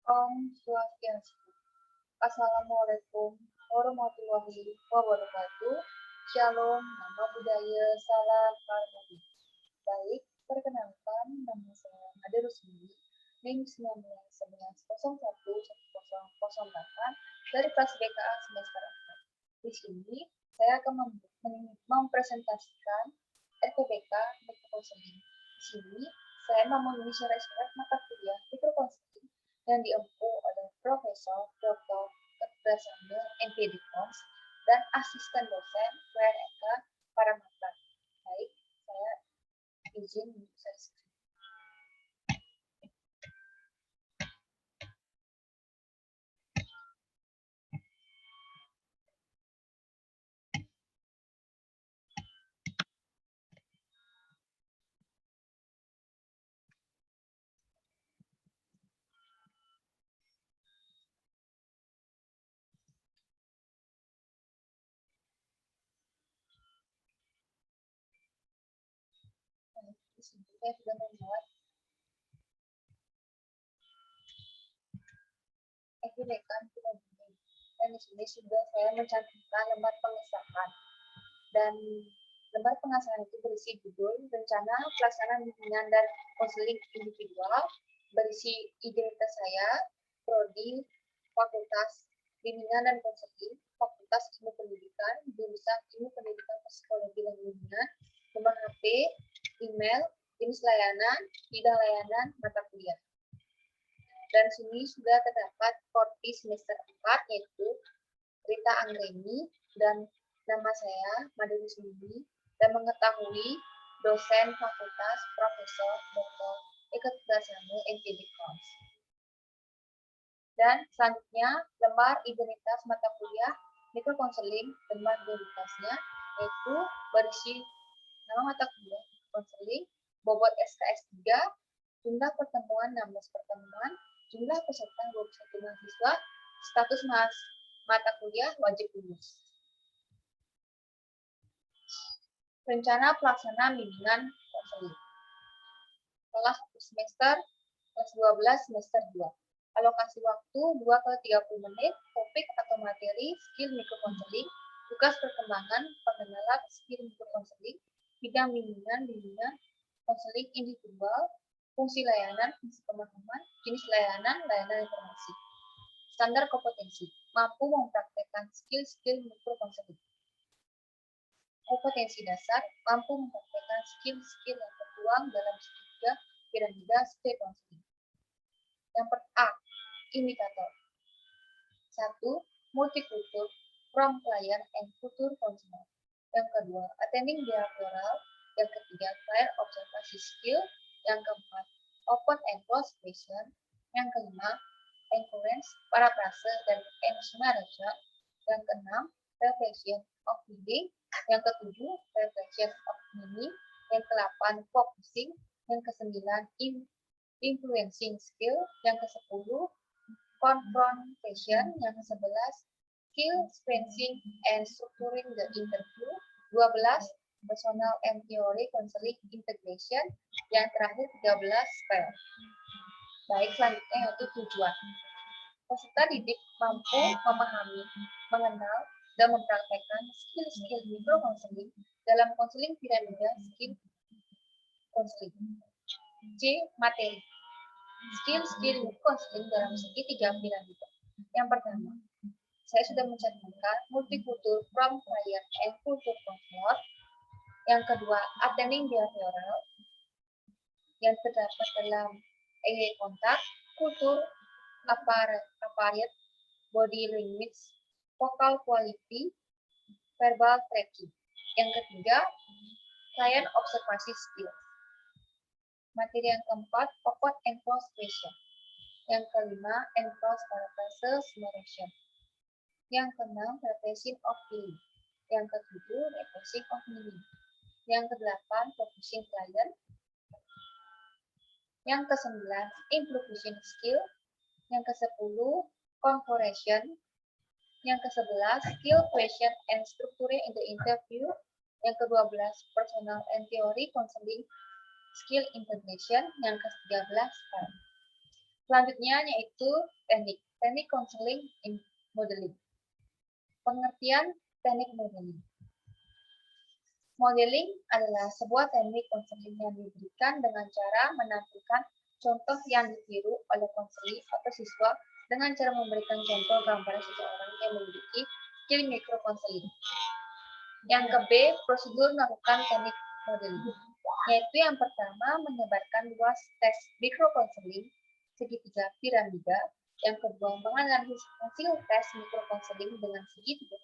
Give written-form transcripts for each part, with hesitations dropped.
Om Swastiastu. Assalamualaikum warahmatullahi wabarakatuh. Shalom, nama budaya, salam harmoni. Baik, perkenalkan nama saya Made Rusmini, NIM 1911011008 dari kelas BKA semester 4. Di sini saya akan mempresentasikan RPBK Mikrokonseling. Di sini saya memenuhi syarat-syarat mata kuliah Mikrokonseling yang diempu oleh Profesor Dr. Kedrasana MPD Kons dan asisten dosen WNK Paramata. Baik, saya izin saya screen. Di sini saya sudah membuat RPBK Mikrokonseling dan di sini sudah saya mencantumkan lembar pengesahan. Dan lembar pengesahan itu berisi judul, rencana pelaksanaan bimbingan dan konseling individual, berisi identitas saya, prodi, fakultas bimbingan dan konseling, fakultas ilmu pendidikan, jurusan ilmu pendidikan psikologi dan bimbingan, nomor HP, email, jenis layanan, bidang layanan, mata kuliah. Dan sini sudah terdapat prodi semester 4, yaitu Rita Anggreni, dan nama saya Made Rusmini, dan mengetahui dosen fakultas Profesor Dr. Eka Kedrasana MPD Kons. Dan selanjutnya lembar identitas mata kuliah Mikrokonseling, lembar identitasnya yaitu berisi nama mata kuliah konseling, bobot SKS 3, jumlah pertemuan 16 pertemuan, jumlah peserta 21 mahasiswa, status mata kuliah wajib lulus. Rencana pelaksanaan bimbingan konseling. Kelas 1 semester, kelas 12 semester 2. Alokasi waktu 2 kali 30 menit, topik atau materi, skill mikrokonseling, tugas perkembangan, pengenalan skill mikrokonseling, bidang bimbingan, konseling individual, fungsi layanan, fungsi pemahaman, jenis layanan, layanan informasi. Standar kompetensi, mampu mempraktekkan skill-skill mikrokonseling. Kompetensi dasar, mampu mempraktekkan skill-skill yang tertuang dalam segitiga piramida skill konseling. Yang A, indikator. 1. Multikultur from client and future consumer. Yang kedua, attending behavioral. Yang ketiga, client observasi skill. Yang keempat, open and close question. Yang kelima, encourage, paraphrase, dan encouragement. Yang keenam, reflection of reading. Yang ketujuh, reflection of meaning. Yang ke-8, focusing. Yang ke-9, influencing skill. Yang ke-10, confrontation. Yang ke-11, skill sequencing and structuring the interview. 12, personal and theory counseling integration. Yang terakhir 13, spell. Baik, selanjutnya yaitu tujuan. Peserta didik mampu memahami, mengenal, dan mempraktekkan skill-skill mikrokonseling dalam konseling piramida skill konseling. C. Materi. Skill-skill mikrokonseling dalam segitiga piramida. Yang pertama, saya sudah mencantumkan multikultur from client and culture counselor. Yang kedua, attending behavioral yang terdapat dalam eye contact, kultur, apparent, body language, vocal quality, verbal tracking. Yang ketiga, client observasi skill. Materi yang keempat, open and close question. Yang kelima, and close paraphrase narration. Yang keenam, reflection of feeling. Yang ketujuh, reflection of meaning. Yang kedelapan, focusing client. Yang ke-9, improvisation skill. Yang ke-10, conversation. Yang ke-11, skill question and structure in the interview. Yang ke-12, personal and theory counseling skill integration. Yang ke-13, Selanjutnya yaitu teknik counseling in modeling. Pengertian teknik modeling. Modeling adalah sebuah teknik konseling yang diberikan dengan cara menampilkan contoh yang ditiru oleh konseling atau siswa dengan cara memberikan contoh gambaran seseorang yang memiliki skill mikrokonseling. Yang ke B, prosedur melakukan teknik modeling, yaitu yang pertama menyebarkan luas tes mikrokonseling segitiga piramida, yang kedua menganalisis hasil tes mikrokonseling dengan segitiga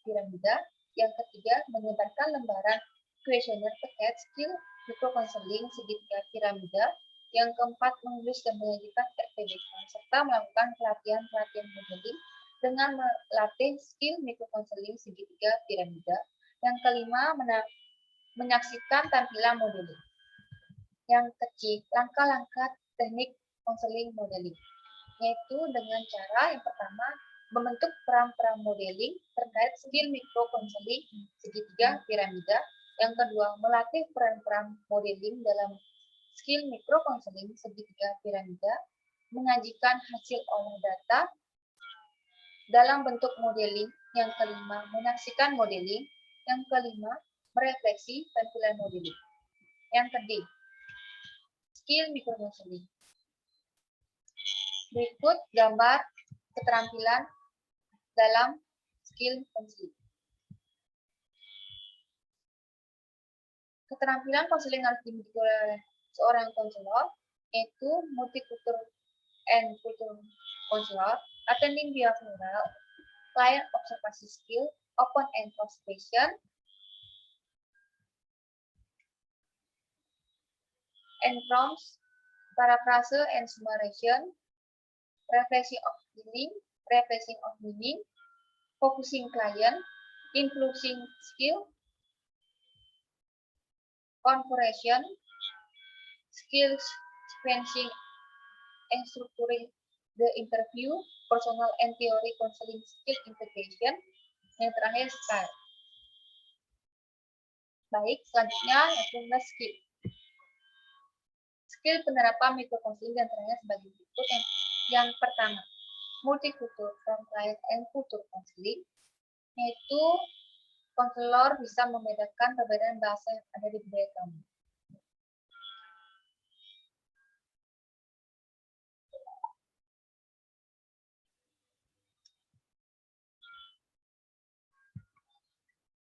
piramida, yang ketiga menyebarkan lembaran kuesioner terkait skill mikrokonseling segitiga piramida, yang keempat menulis dan menyajikan RPBK serta melakukan pelatihan modeling dengan melatih skill mikrokonseling segitiga piramida, yang kelima menyaksikan tampilan modeling. Yang kecil, langkah-langkah teknik konseling modeling, yaitu dengan cara yang pertama membentuk peran-peran modeling terkait skill mikrokonseling segitiga piramida. Yang kedua, melatih peran-peran modeling dalam skill mikrokonseling segitiga piramida, menyajikan hasil olah data dalam bentuk modeling. Yang kelima, menyaksikan modeling. Yang kelima, merefleksi tampilan modeling. Yang ketiga, skill mikrokonseling. Berikut gambar keterampilan dalam skill konseling. Keterampilan konseling harus dimiliki oleh seorang konselor, yaitu multikultur and cultural counselor, attending behavioral, client observation skill, open and close question, and prompts, paraphrase and summarization, reflection of meaning, focusing client, influencing skill, conversation, skills, sequencing, and structuring the interview, personal and theory counseling skill integration, yang terakhir style. Baik, selanjutnya yaitu skill. Skill penerapan mikrokonseling dan terakhir sebagai berikut. Yang pertama, multikultur from client and culture counseling, yaitu konselor bisa membedakan perbedaan bahasa yang ada di budaya kamu.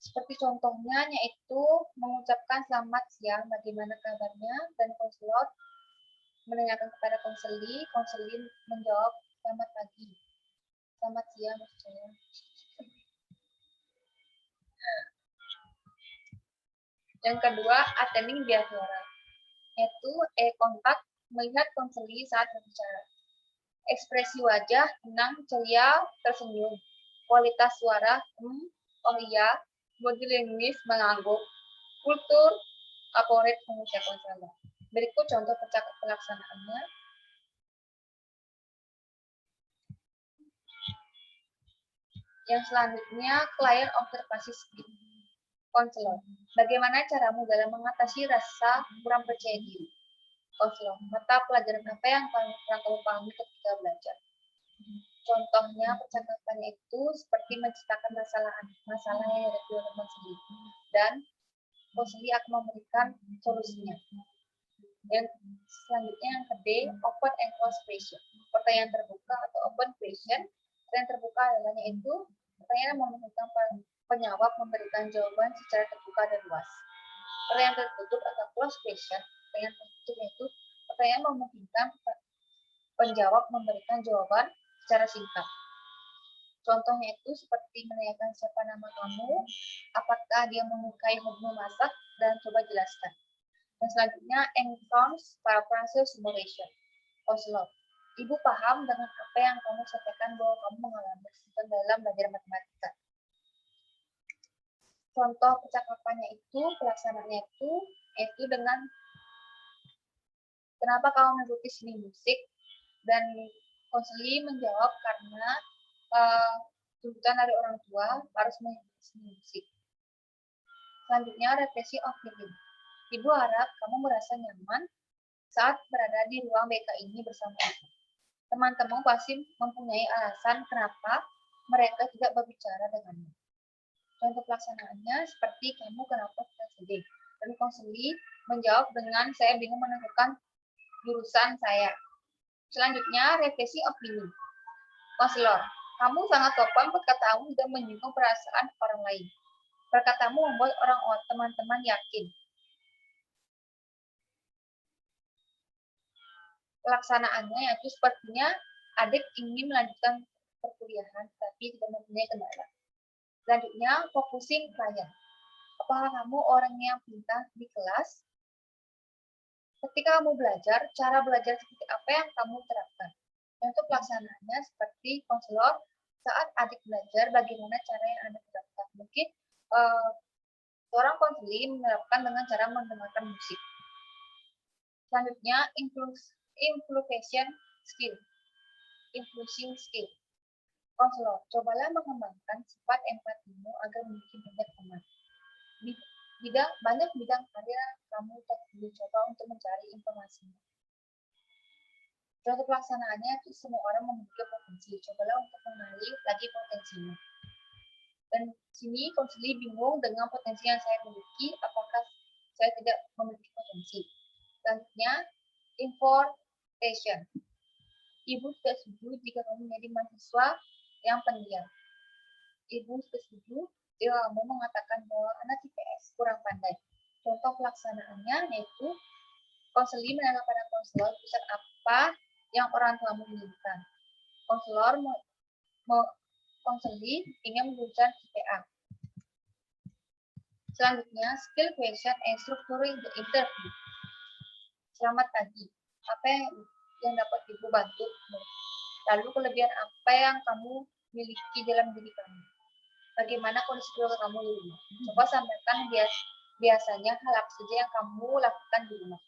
Seperti contohnya yaitu mengucapkan selamat siang, bagaimana kabarnya, dan konselor menanyakan kepada konseli menjawab selamat pagi, selamat siang maksud saya. Yang kedua, attending behavioral, yaitu kontak, melihat konseli saat berbicara. Ekspresi wajah, tenang, ceria, tersenyum. Kualitas suara, oh iya. Body language, mengangguk. Kultur, corporate, mengucapkan salah. Berikut contoh pelaksanaannya. Yang selanjutnya, client observation skill. Konselor, bagaimana caramu dalam mengatasi rasa kurang percaya diri? Konselor, mata pelajaran apa yang kamu pahami ketika belajar? Contohnya percakapannya itu seperti menceritakan masalah yang dihadapi oleh konseli, dan konseli akan memberikan solusinya. Yang selanjutnya yang ke D, open and close question. Pertanyaan terbuka atau open question. Pertanyaan terbuka adalah yaitu pertanyaan yang memungkinkan penjawab memberikan jawaban secara terbuka dan luas. Pertanyaan tertutup atau close question. Pertanyaan tertutup yaitu pertanyaan memungkinkan penjawab memberikan jawaban secara singkat. Contohnya itu seperti menanyakan siapa nama kamu, apakah dia menyukai hobi memasak, dan coba jelaskan. Yang selanjutnya, encounter paraphrase summarization. Konselor, Ibu paham dengan apa yang kamu sampaikan bahwa kamu mengalami kesulitan dalam belajar matematika. Contoh percakapannya itu, pelaksanaannya itu, yaitu dengan kenapa kamu mengikuti seni musik, dan konseli menjawab karena tuntutan dari orang tua harus mengikuti seni musik. Selanjutnya, refleksi of feeling. Ibu harap kamu merasa nyaman saat berada di ruang BK ini bersama Ibu. Teman-teman pasti mempunyai alasan kenapa mereka tidak berbicara denganmu. Contoh pelaksanaannya seperti kamu kenapa sedih. Dan konseling menjawab dengan saya bingung menentukan jurusan saya. Selanjutnya, revisi opini. Konselor, kamu sangat sopan perkataanmu tidak menyinggung perasaan orang lain. Perkataanmu membuat teman-teman yakin. Pelaksanaannya yaitu sepertinya adik ingin melanjutkan perkuliahan tapi tidak mempunyai kendala. Selanjutnya, focusing klien. Apakah kamu orang yang pintar di kelas? Ketika kamu belajar, cara belajar seperti apa yang kamu terapkan? Untuk pelaksanaannya seperti konselor, saat adik belajar, bagaimana cara yang Anda terapkan? Mungkin seorang konseling menerapkan dengan cara mendengarkan musik. Selanjutnya, influencing skill. Konselor, cobalah mengembangkan sifat empatimu agar memiliki banyak teman. Banyak bidang karya kamu perlu coba untuk mencari informasinya. Contoh pelaksanaannya itu semua orang memiliki potensi. Cobalah untuk mengenali lagi potensinya. Dan sini konseling bingung dengan potensi yang saya miliki, apakah saya tidak memiliki potensi. Selanjutnya, importation. Ibu tidak setuju jika kamu menjadi mahasiswa yang pendiam. Ibu setuju jika kamu mengatakan bahwa anak IPS kurang pandai. Contoh pelaksanaannya yaitu konseling menanyakan pada konselor jurusan apa yang orang tuamu inginkan. Konseling ingin jurusan IPA. Selanjutnya, skill question and structuring the interview. Selamat pagi. Apa yang dapat Ibu bantu? Lalu kelebihan apa yang kamu miliki dalam diri kamu? Bagaimana kondisi keluarga kamu di rumah? Coba sampaikan biasanya hal apa saja yang kamu lakukan di rumah.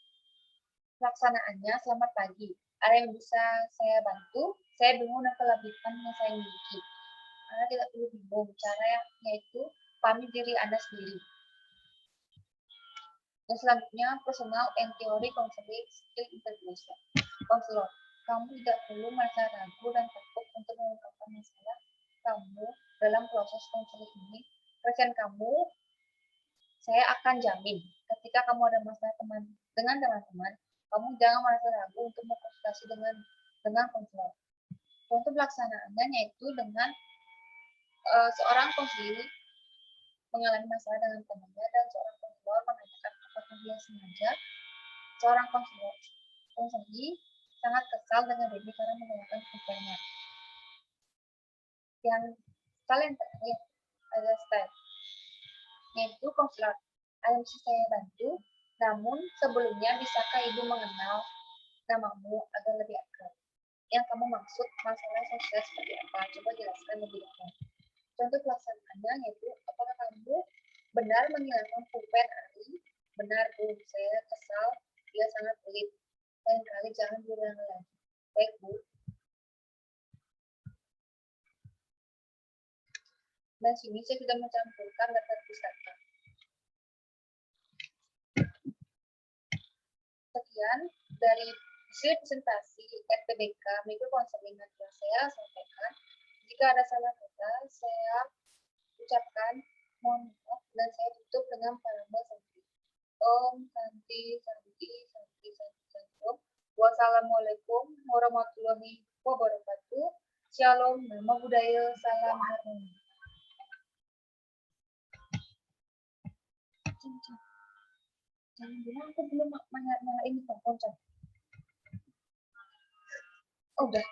Pelaksanaannya, selamat pagi. Ada yang bisa saya bantu? Saya bingung dengan kelebihan yang saya miliki. Anda tidak perlu bingung. Caranya yaitu pahami diri Anda sendiri. Dan selanjutnya, personal and theory counseling skill integration. Konselor, kamu tidak perlu merasa ragu dan takut untuk mengungkapkan masalah kamu dalam proses konseling ini. Percaya kamu, saya akan jamin ketika kamu ada masalah dengan teman-teman, kamu jangan merasa ragu untuk berkonsultasi dengan konselor. Contoh pelaksanaannya yaitu dengan seorang konselor mengalami masalah dengan temannya dan seorang konselor menanyakan apakah dia sengaja. Seorang konselor sangat kesal dengan Debbie karena menggunakan speakernya. Yang kalian terakhir adalah style, yaitu konselor. Ada yang bisa saya bantu, namun sebelumnya bisakah Ibu mengenal namamu agar lebih akrab? Yang kamu maksud masalah sosial seperti apa? Coba jelaskan lebih dekat. Contoh pelaksanaannya yaitu apakah kamu benar menghilangkan pulpen Ari? Benar Bu, saya kesal, dia sangat pelit. Lain kali jangan diulang lagi. Baik Bu. Dan sini saya sudah mencampurkan daftar pustaka. Sekian dari hasil presentasi RPBK Mikro Konseling yang telah saya sampaikan. Jika ada salah kata, saya ucapkan mohon maaf dan saya tutup dengan parama santi. Om Santi Santi Santi Santi Santi. Wassalamualaikum warahmatullahi wabarakatuh. Shalom, nama budaya, salam harmoni. Jangan bilang aku belum nyalain mikrofon. Oh, udah.